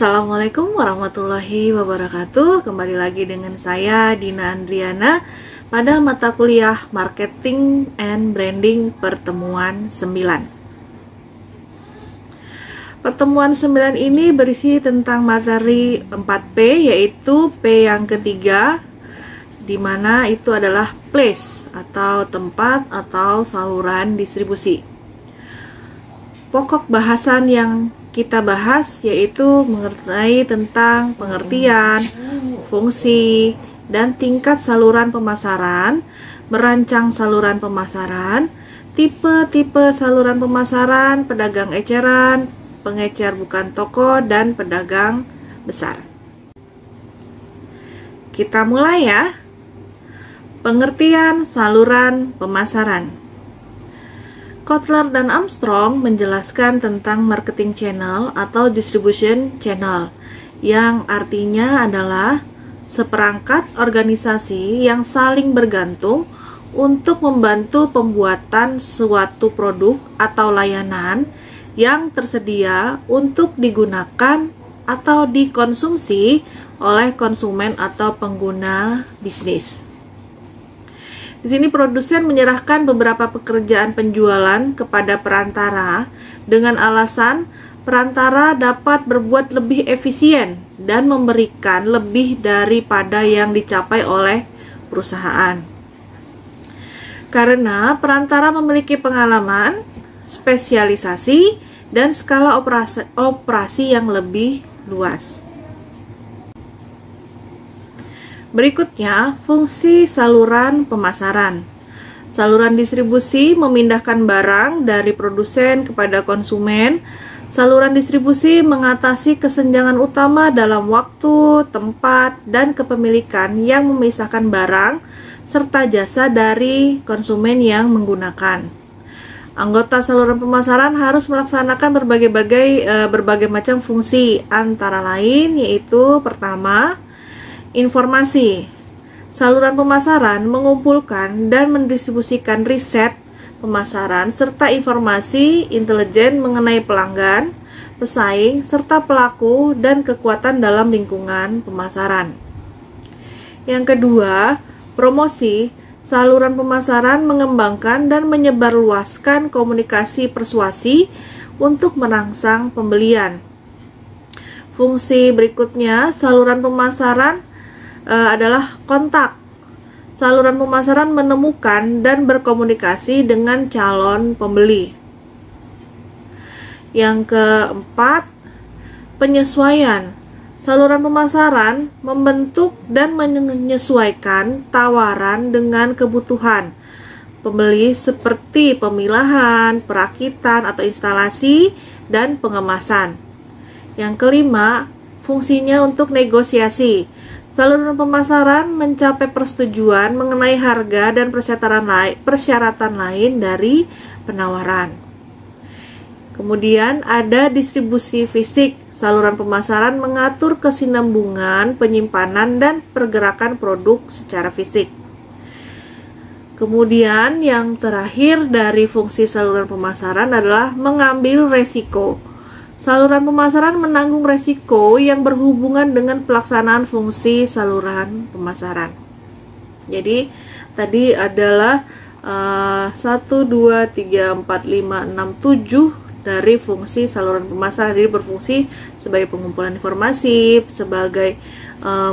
Assalamualaikum warahmatullahi wabarakatuh. Kembali lagi dengan saya Dina Andriana pada mata kuliah Marketing and Branding pertemuan 9. Pertemuan 9 ini berisi tentang materi 4P, yaitu P yang ketiga, di mana itu adalah place atau tempat atau saluran distribusi. Pokok bahasan yang kita bahas yaitu mengenai tentang pengertian, fungsi, dan tingkat saluran pemasaran, merancang saluran pemasaran, tipe-tipe saluran pemasaran, pedagang eceran, pengecer bukan toko, dan pedagang besar. Kita mulai ya. Pengertian saluran pemasaran. Kotler dan Armstrong menjelaskan tentang marketing channel atau distribution channel, yang artinya adalah seperangkat organisasi yang saling bergantung untuk membantu pembuatan suatu produk atau layanan yang tersedia untuk digunakan atau dikonsumsi oleh konsumen atau pengguna bisnis. Di sini produsen menyerahkan beberapa pekerjaan penjualan kepada perantara dengan alasan perantara dapat berbuat lebih efisien dan memberikan lebih daripada yang dicapai oleh perusahaan. Karena perantara memiliki pengalaman, spesialisasi, dan skala operasi yang lebih luas. Berikutnya, fungsi saluran pemasaran. Saluran distribusi memindahkan barang dari produsen kepada konsumen. Saluran distribusi mengatasi kesenjangan utama dalam waktu, tempat, dan kepemilikan yang memisahkan barang serta jasa dari konsumen yang menggunakan. Anggota saluran pemasaran harus melaksanakan berbagai macam fungsi, antara lain yaitu pertama, informasi. Saluran pemasaran mengumpulkan dan mendistribusikan riset pemasaran serta informasi intelijen mengenai pelanggan, pesaing, serta pelaku dan kekuatan dalam lingkungan pemasaran. Yang kedua, promosi. Saluran pemasaran mengembangkan dan menyebarluaskan komunikasi persuasi untuk merangsang pembelian. Fungsi berikutnya, saluran pemasaran adalah kontak. Saluran pemasaran menemukan dan berkomunikasi dengan calon pembeli. Yang keempat, penyesuaian. Saluran pemasaran membentuk dan menyesuaikan tawaran dengan kebutuhan pembeli seperti pemilahan, perakitan atau instalasi, dan pengemasan. Yang kelima, fungsinya untuk negosiasi. Saluran pemasaran mencapai persetujuan mengenai harga dan persyaratan lain dari penawaran. Kemudian ada distribusi fisik. Saluran pemasaran mengatur kesinambungan, penyimpanan, dan pergerakan produk secara fisik. Kemudian yang terakhir dari fungsi saluran pemasaran adalah mengambil resiko. Saluran pemasaran menanggung resiko yang berhubungan dengan pelaksanaan fungsi saluran pemasaran. Jadi tadi adalah 1, 2, 3, 4, 5, 6, 7 dari fungsi saluran pemasaran. Jadi berfungsi sebagai pengumpulan informasi, sebagai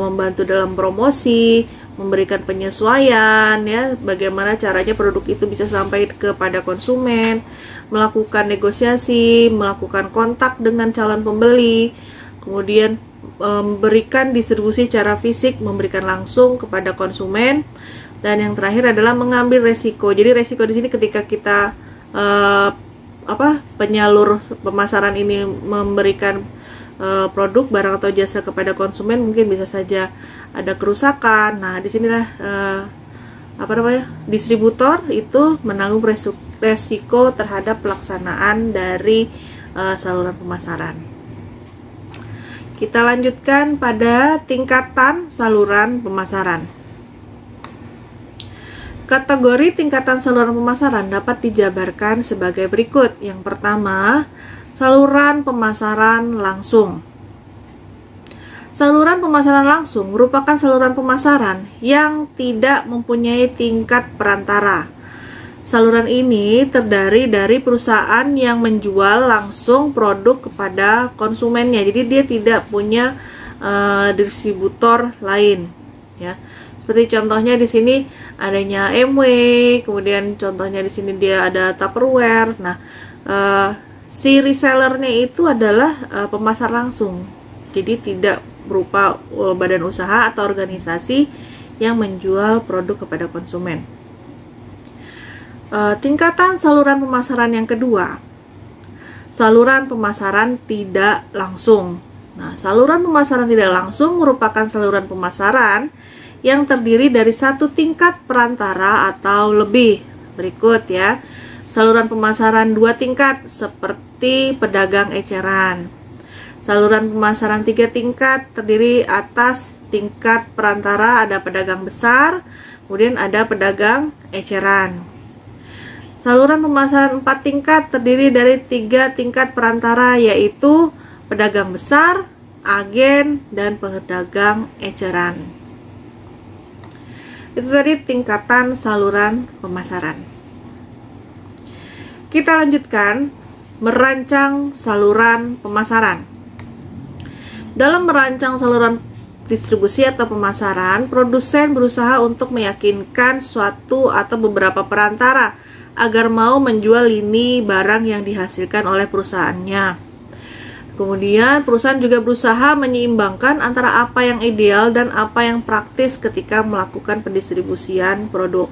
membantu dalam promosi, memberikan penyesuaian, ya, bagaimana caranya produk itu bisa sampai kepada konsumen, melakukan negosiasi, melakukan kontak dengan calon pembeli, kemudian memberikan distribusi secara fisik, memberikan langsung kepada konsumen, dan yang terakhir adalah mengambil resiko. Jadi resiko di sini ketika kita penyalur pemasaran ini memberikan produk, barang atau jasa kepada konsumen, mungkin bisa saja ada kerusakan. Nah, disinilah distributor itu menanggung resiko terhadap pelaksanaan dari saluran pemasaran. Kita lanjutkan pada tingkatan saluran pemasaran. Kategori tingkatan saluran pemasaran dapat dijabarkan sebagai berikut. Yang pertama, saluran pemasaran langsung. Saluran pemasaran langsung merupakan saluran pemasaran yang tidak mempunyai tingkat perantara. Saluran ini terdiri dari perusahaan yang menjual langsung produk kepada konsumennya. Jadi dia tidak punya distributor lain, ya. Seperti contohnya di sini adanya MW, kemudian contohnya di sini dia ada Tupperware. Nah, si resellernya itu adalah pemasar langsung. Jadi tidak berupa badan usaha atau organisasi yang menjual produk kepada konsumen. Tingkatan saluran pemasaran yang kedua, saluran pemasaran tidak langsung. Nah, saluran pemasaran tidak langsung merupakan saluran pemasaran yang terdiri dari satu tingkat perantara atau lebih. Berikut ya, saluran pemasaran dua tingkat seperti pedagang eceran. Saluran pemasaran 3 tingkat terdiri atas tingkat perantara ada pedagang besar, kemudian ada pedagang eceran. Saluran pemasaran 4 tingkat terdiri dari 3 tingkat perantara, yaitu pedagang besar, agen, dan pedagang eceran. Itu tadi tingkatan saluran pemasaran. Kita lanjutkan merancang saluran pemasaran. Dalam merancang saluran distribusi atau pemasaran, produsen berusaha untuk meyakinkan suatu atau beberapa perantara agar mau menjual lini barang yang dihasilkan oleh perusahaannya. Kemudian, perusahaan juga berusaha menyeimbangkan antara apa yang ideal dan apa yang praktis ketika melakukan pendistribusian produk.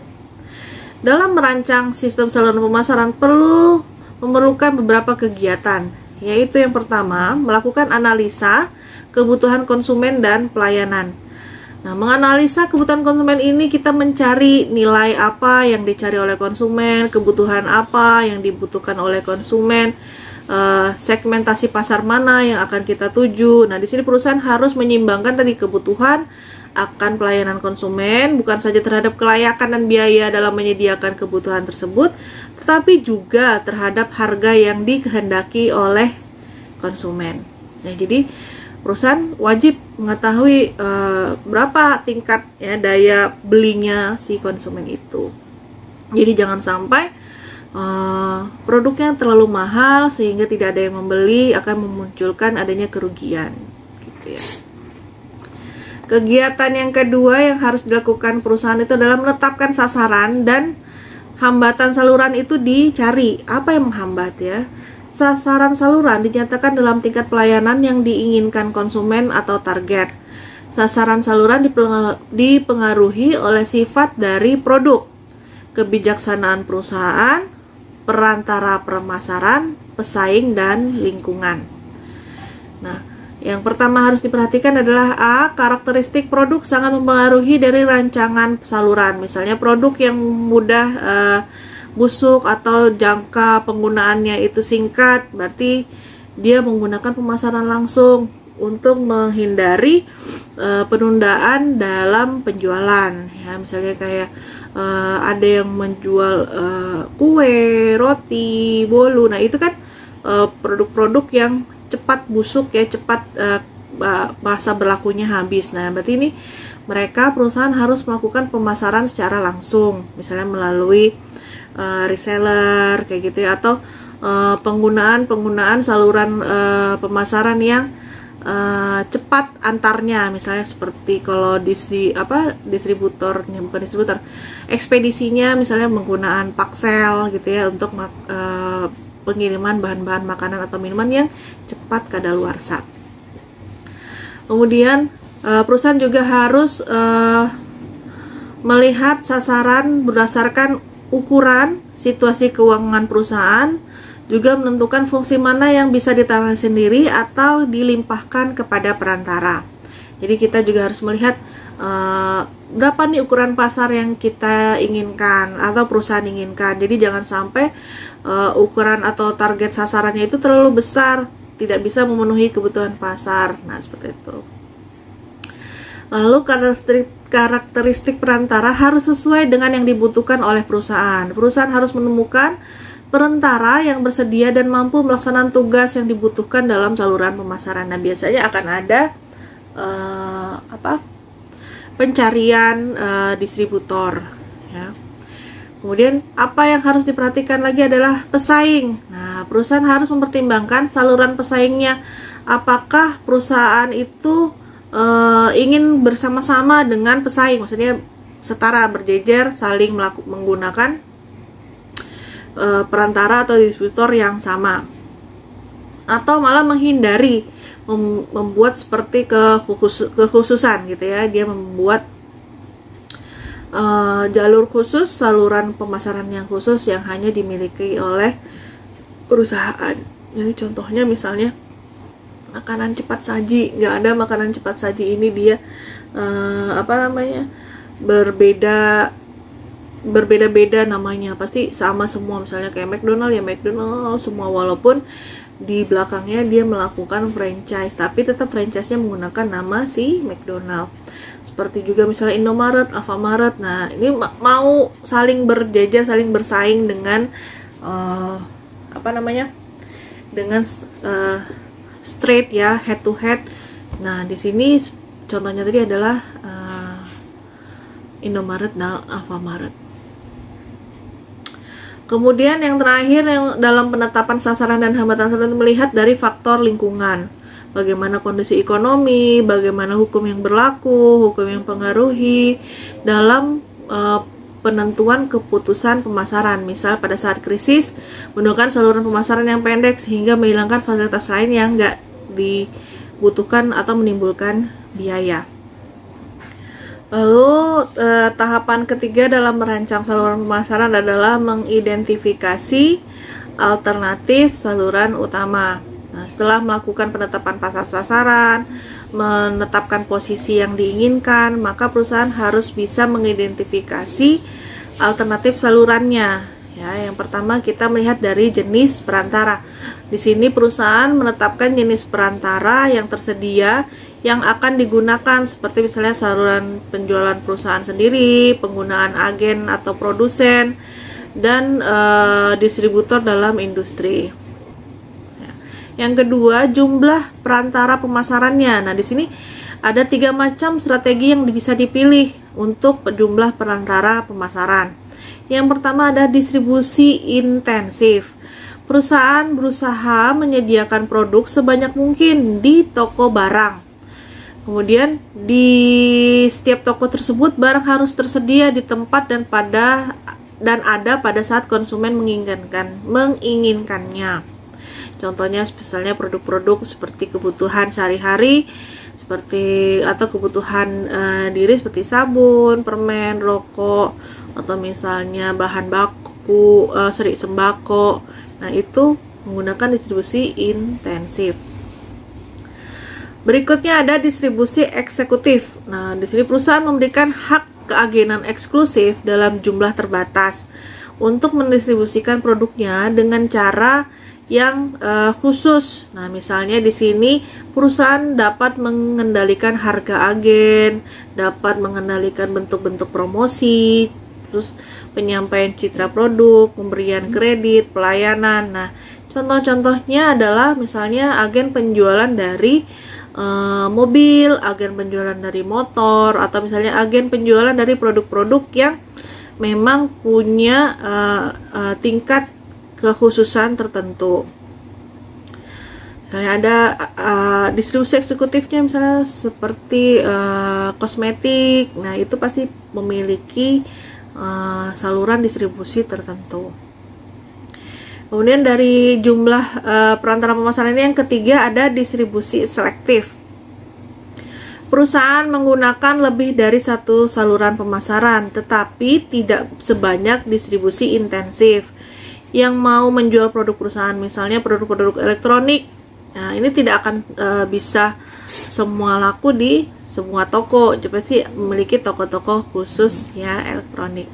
Dalam merancang sistem saluran pemasaran memerlukan beberapa kegiatan, yaitu yang pertama, melakukan analisa kebutuhan konsumen dan pelayanan. Nah, menganalisa kebutuhan konsumen ini kita mencari nilai apa yang dicari oleh konsumen, kebutuhan apa yang dibutuhkan oleh konsumen, segmentasi pasar mana yang akan kita tuju. Nah, di sini perusahaan harus menyeimbangkan tadi kebutuhan akan pelayanan konsumen, bukan saja terhadap kelayakan dan biaya dalam menyediakan kebutuhan tersebut, tetapi juga terhadap harga yang dikehendaki oleh konsumen. Nah, jadi perusahaan wajib mengetahui berapa tingkat ya daya belinya si konsumen itu. Jadi jangan sampai produknya terlalu mahal sehingga tidak ada yang membeli, akan memunculkan adanya kerugian gitu ya. Kegiatan yang kedua yang harus dilakukan perusahaan itu adalah menetapkan sasaran dan hambatan saluran itu dicari. Apa yang menghambat ya? Sasaran saluran dinyatakan dalam tingkat pelayanan yang diinginkan konsumen atau target. Sasaran saluran dipengaruhi oleh sifat dari produk, kebijaksanaan perusahaan, perantara pemasaran, pesaing, dan lingkungan. Nah, yang pertama harus diperhatikan adalah A. Karakteristik produk sangat mempengaruhi dari rancangan saluran. Misalnya produk yang mudah busuk atau jangka penggunaannya itu singkat, berarti dia menggunakan pemasaran langsung untuk menghindari penundaan dalam penjualan. Ya, misalnya kayak ada yang menjual kue, roti, bolu. Nah, itu kan produk-produk yang cepat busuk ya, cepat masa berlakunya habis. Nah, berarti ini mereka perusahaan harus melakukan pemasaran secara langsung, misalnya melalui reseller kayak gitu ya, atau penggunaan saluran pemasaran yang cepat antarnya, misalnya seperti kalau distributornya, bukan distributor, ekspedisinya misalnya menggunakan paksel gitu ya untuk pengiriman bahan-bahan makanan atau minuman yang cepat kadaluarsa. Kemudian perusahaan juga harus melihat sasaran berdasarkan ukuran, situasi keuangan perusahaan, juga menentukan fungsi mana yang bisa ditangani sendiri atau dilimpahkan kepada perantara. Jadi kita juga harus melihat berapa nih ukuran pasar yang kita inginkan atau perusahaan inginkan. Jadi jangan sampai ukuran atau target sasarannya itu terlalu besar, tidak bisa memenuhi kebutuhan pasar. Nah, seperti itu. Lalu karakteristik perantara harus sesuai dengan yang dibutuhkan oleh perusahaan. Perusahaan harus menemukan perantara yang bersedia dan mampu melaksanakan tugas yang dibutuhkan dalam saluran pemasaran. Nah, biasanya akan ada pencarian distributor ya. Kemudian apa yang harus diperhatikan lagi adalah pesaing. Nah, perusahaan harus mempertimbangkan saluran pesaingnya. Apakah perusahaan itu ingin bersama-sama dengan pesaing, maksudnya setara, berjejer, saling menggunakan perantara atau distributor yang sama, atau malah menghindari membuat seperti kekhususan gitu ya. Dia membuat jalur khusus, saluran pemasaran yang khusus yang hanya dimiliki oleh perusahaan. Jadi contohnya misalnya makanan cepat saji, nggak ada makanan cepat saji ini dia berbeda-beda namanya, pasti sama semua. Misalnya kayak McDonald ya McDonald semua, walaupun di belakangnya dia melakukan franchise, tapi tetap franchise-nya menggunakan nama si McDonald. Seperti juga misalnya Indomaret, Alfamaret. Nah, ini mau saling berjejer, saling bersaing dengan dengan straight ya, head to head. Nah, di sini contohnya tadi adalah Indomaret dan Alfamaret. Kemudian yang terakhir, yang dalam penetapan sasaran dan hambatan sasaran, melihat dari faktor lingkungan. Bagaimana kondisi ekonomi, bagaimana hukum yang berlaku, hukum yang pengaruhi dalam penentuan keputusan pemasaran. Misal pada saat krisis, menggunakan saluran pemasaran yang pendek sehingga menghilangkan fasilitas lain yang nggak dibutuhkan atau menimbulkan biaya. Lalu tahapan ketiga dalam merancang saluran pemasaran adalah mengidentifikasi alternatif saluran utama. Nah, setelah melakukan penetapan pasar sasaran, menetapkan posisi yang diinginkan, maka perusahaan harus bisa mengidentifikasi alternatif salurannya. Ya, yang pertama kita melihat dari jenis perantara. Di sini perusahaan menetapkan jenis perantara yang tersedia yang akan digunakan, seperti misalnya saluran penjualan perusahaan sendiri, penggunaan agen atau produsen, dan distributor dalam industri. Yang kedua, jumlah perantara pemasarannya. Nah, di sini ada 3 macam strategi yang bisa dipilih untuk jumlah perantara pemasaran. Yang pertama ada distribusi intensif. Perusahaan berusaha menyediakan produk sebanyak mungkin di toko barang. Kemudian di setiap toko tersebut barang harus tersedia di tempat dan ada pada saat konsumen menginginkannya. Contohnya misalnya produk-produk seperti kebutuhan sehari-hari, atau kebutuhan diri seperti sabun, permen, rokok, atau misalnya bahan baku, sembako. Nah, itu menggunakan distribusi intensif. Berikutnya ada distribusi eksekutif. Nah, di sini perusahaan memberikan hak keagenan eksklusif dalam jumlah terbatas untuk mendistribusikan produknya dengan cara yang khusus. Nah, misalnya di sini perusahaan dapat mengendalikan harga agen, dapat mengendalikan bentuk-bentuk promosi, terus penyampaian citra produk, pemberian kredit, pelayanan. Nah, contoh-contohnya adalah misalnya agen penjualan dari mobil, agen penjualan dari motor, atau misalnya agen penjualan dari produk-produk yang memang punya tingkat kekhususan tertentu. Misalnya ada distribusi eksekutifnya, misalnya seperti kosmetik. Nah, itu pasti memiliki saluran distribusi tertentu. Kemudian dari jumlah perantara pemasaran ini, yang ketiga ada distribusi selektif. Perusahaan menggunakan lebih dari satu saluran pemasaran, tetapi tidak sebanyak distribusi intensif. Yang mau menjual produk perusahaan, misalnya produk-produk elektronik, nah ini tidak akan bisa semua laku di semua toko, pasti memiliki toko-toko khusus ya elektronik.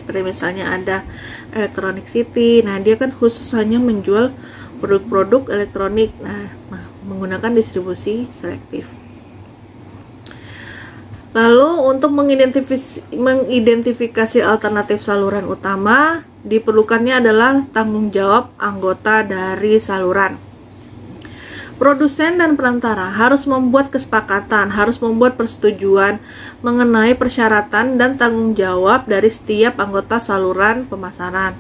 Seperti misalnya ada Electronic City, nah dia kan khusus hanya menjual produk-produk elektronik, nah menggunakan distribusi selektif. Lalu untuk mengidentifikasi alternatif saluran utama, diperlukannya adalah tanggung jawab anggota dari saluran. Produsen dan perantara harus membuat kesepakatan, harus membuat persetujuan mengenai persyaratan dan tanggung jawab dari setiap anggota saluran pemasaran,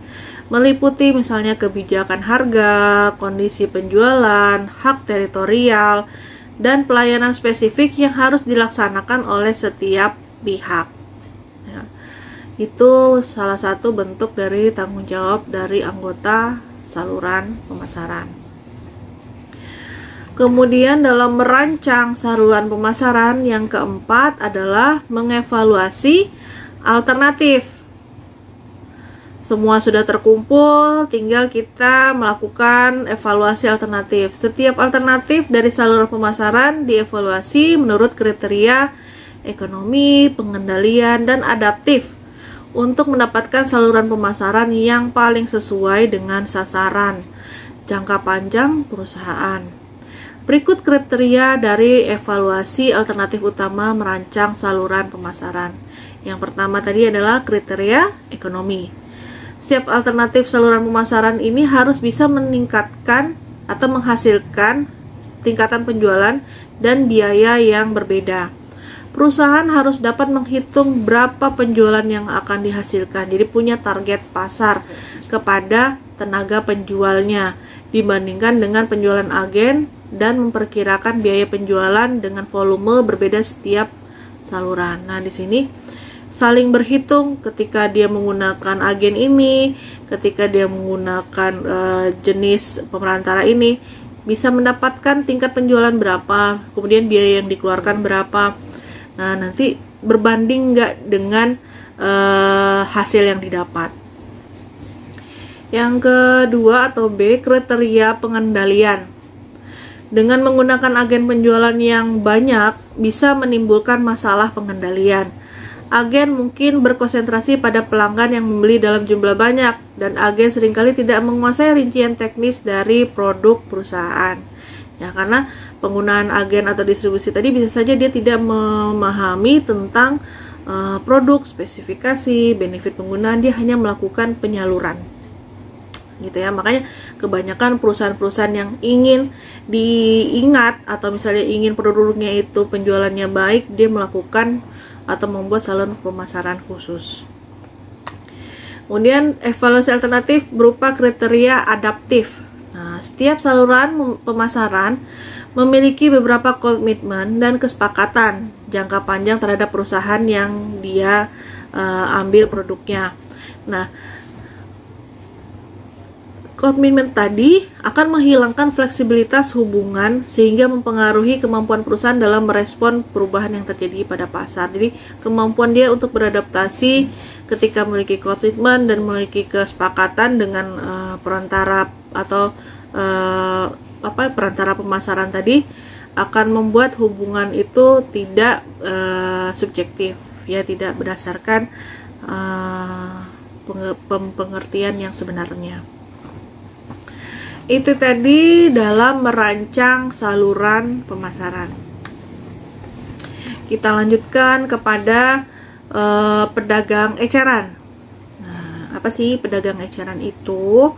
meliputi misalnya kebijakan harga, kondisi penjualan, hak teritorial, dan pelayanan spesifik yang harus dilaksanakan oleh setiap pihak. Ya, itu salah satu bentuk dari tanggung jawab dari anggota saluran pemasaran. Kemudian dalam merancang saluran pemasaran, yang keempat adalah mengevaluasi alternatif. Semua sudah terkumpul, tinggal kita melakukan evaluasi alternatif. Setiap alternatif dari saluran pemasaran dievaluasi menurut kriteria ekonomi, pengendalian, dan adaptif untuk mendapatkan saluran pemasaran yang paling sesuai dengan sasaran jangka panjang perusahaan. Berikut kriteria dari evaluasi alternatif utama merancang saluran pemasaran. Yang pertama tadi adalah kriteria ekonomi. Setiap alternatif saluran pemasaran ini harus bisa meningkatkan atau menghasilkan tingkatan penjualan dan biaya yang berbeda. Perusahaan harus dapat menghitung berapa penjualan yang akan dihasilkan. Jadi punya target pasar kepada tenaga penjualnya dibandingkan dengan penjualan agen, dan memperkirakan biaya penjualan dengan volume berbeda setiap saluran. Nah, di sini saling berhitung ketika dia menggunakan agen ini, ketika dia menggunakan jenis pemerantara ini, bisa mendapatkan tingkat penjualan berapa, kemudian biaya yang dikeluarkan berapa. Nah, nanti berbanding nggak dengan hasil yang didapat. Yang kedua atau B, kriteria pengendalian. Dengan menggunakan agen penjualan yang banyak, bisa menimbulkan masalah pengendalian. Agen mungkin berkonsentrasi pada pelanggan yang membeli dalam jumlah banyak, dan agen seringkali tidak menguasai rincian teknis dari produk perusahaan. Ya, karena penggunaan agen atau distribusi tadi bisa saja dia tidak memahami tentang produk, spesifikasi, benefit penggunaan, dia hanya melakukan penyaluran. Gitu ya, makanya kebanyakan perusahaan-perusahaan yang ingin diingat atau misalnya ingin produknya itu penjualannya baik, dia melakukan atau membuat saluran pemasaran khusus. Kemudian evaluasi alternatif berupa kriteria adaptif. Nah, setiap saluran pemasaran memiliki beberapa komitmen dan kesepakatan jangka panjang terhadap perusahaan yang dia ambil produknya. Nah, komitmen tadi akan menghilangkan fleksibilitas hubungan sehingga mempengaruhi kemampuan perusahaan dalam merespon perubahan yang terjadi pada pasar. Jadi kemampuan dia untuk beradaptasi ketika memiliki komitmen dan memiliki kesepakatan dengan perantara atau perantara pemasaran tadi akan membuat hubungan itu tidak subjektif, ya, tidak berdasarkan pengertian yang sebenarnya. Itu tadi dalam merancang saluran pemasaran. Kita lanjutkan kepada pedagang eceran. Nah, apa sih pedagang eceran itu?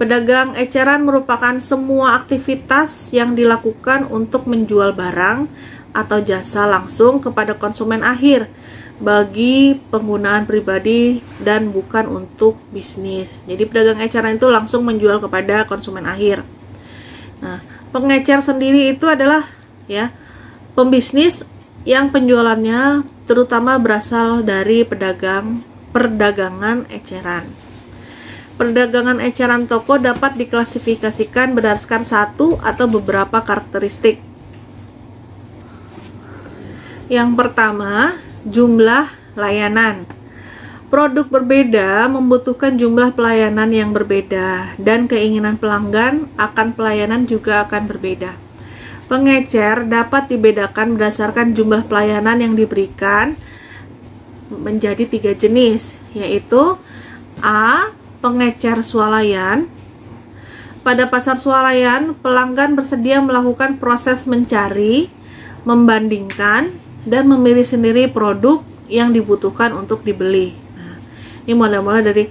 Pedagang eceran merupakan semua aktivitas yang dilakukan untuk menjual barang atau jasa langsung kepada konsumen akhir bagi penggunaan pribadi dan bukan untuk bisnis. Jadi pedagang eceran itu langsung menjual kepada konsumen akhir. Nah, pengecer sendiri itu adalah ya pembisnis yang penjualannya terutama berasal dari perdagangan eceran. Perdagangan eceran toko dapat diklasifikasikan berdasarkan satu atau beberapa karakteristik. Yang pertama, jumlah layanan. Produk berbeda membutuhkan jumlah pelayanan yang berbeda, dan keinginan pelanggan akan pelayanan juga akan berbeda. Pengecer dapat dibedakan berdasarkan jumlah pelayanan yang diberikan menjadi 3 jenis, yaitu A. Pengecer swalayan. Pada pasar swalayan, pelanggan bersedia melakukan proses mencari, membandingkan, dan memilih sendiri produk yang dibutuhkan untuk dibeli. Nah, ini model-model dari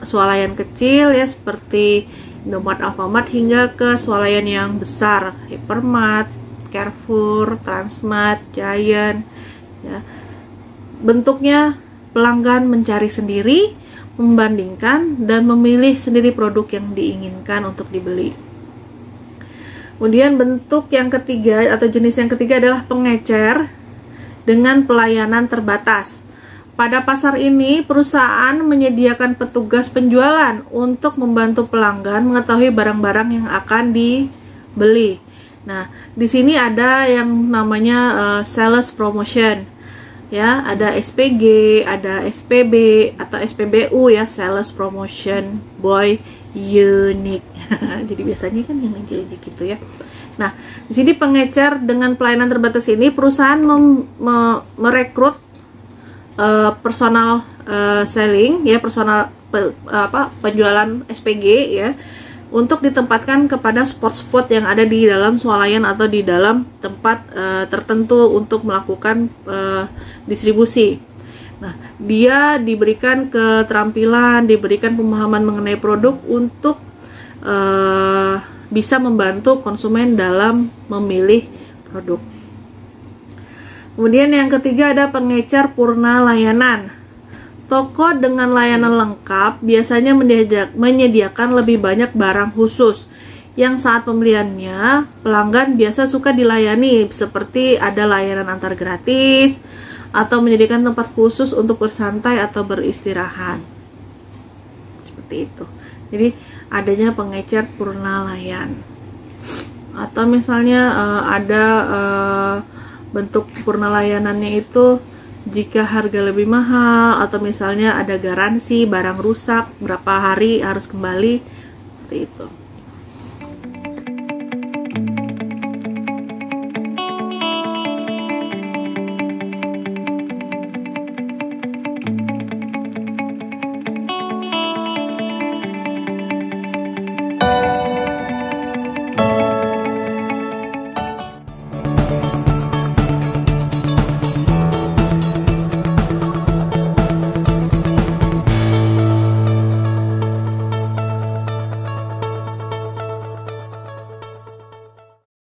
swalayan kecil ya, seperti Indomaret, Alfamart hingga ke swalayan yang besar, Hypermart, Carrefour, Transmart, Giant. Ya. Bentuknya pelanggan mencari sendiri, membandingkan, dan memilih sendiri produk yang diinginkan untuk dibeli. Kemudian bentuk yang ketiga atau jenis yang ketiga adalah pengecer dengan pelayanan terbatas. Pada pasar ini, perusahaan menyediakan petugas penjualan untuk membantu pelanggan mengetahui barang-barang yang akan dibeli. Nah, di sini ada yang namanya sales promotion. Ya, ada SPG, ada SPB atau SPBU ya, sales promotion boy unit. Jadi biasanya kan yang injil-injil gitu ya. Nah, di sini pengecer dengan pelayanan terbatas ini perusahaan merekrut personal selling ya, personal penjualan SPG ya, untuk ditempatkan kepada spot-spot yang ada di dalam swalayan atau di dalam tempat tertentu untuk melakukan distribusi. Nah, dia diberikan keterampilan, diberikan pemahaman mengenai produk untuk bisa membantu konsumen dalam memilih produk. Kemudian yang ketiga ada pengecer purna layanan. Toko dengan layanan lengkap biasanya menyediakan lebih banyak barang khusus yang saat pembeliannya pelanggan biasa suka dilayani, seperti ada layanan antar gratis atau menyediakan tempat khusus untuk bersantai atau beristirahat. Seperti itu. Jadi adanya pengecer purna layan. Atau misalnya ada bentuk purna layanannya itu jika harga lebih mahal, atau misalnya ada garansi barang rusak berapa hari harus kembali, seperti itu.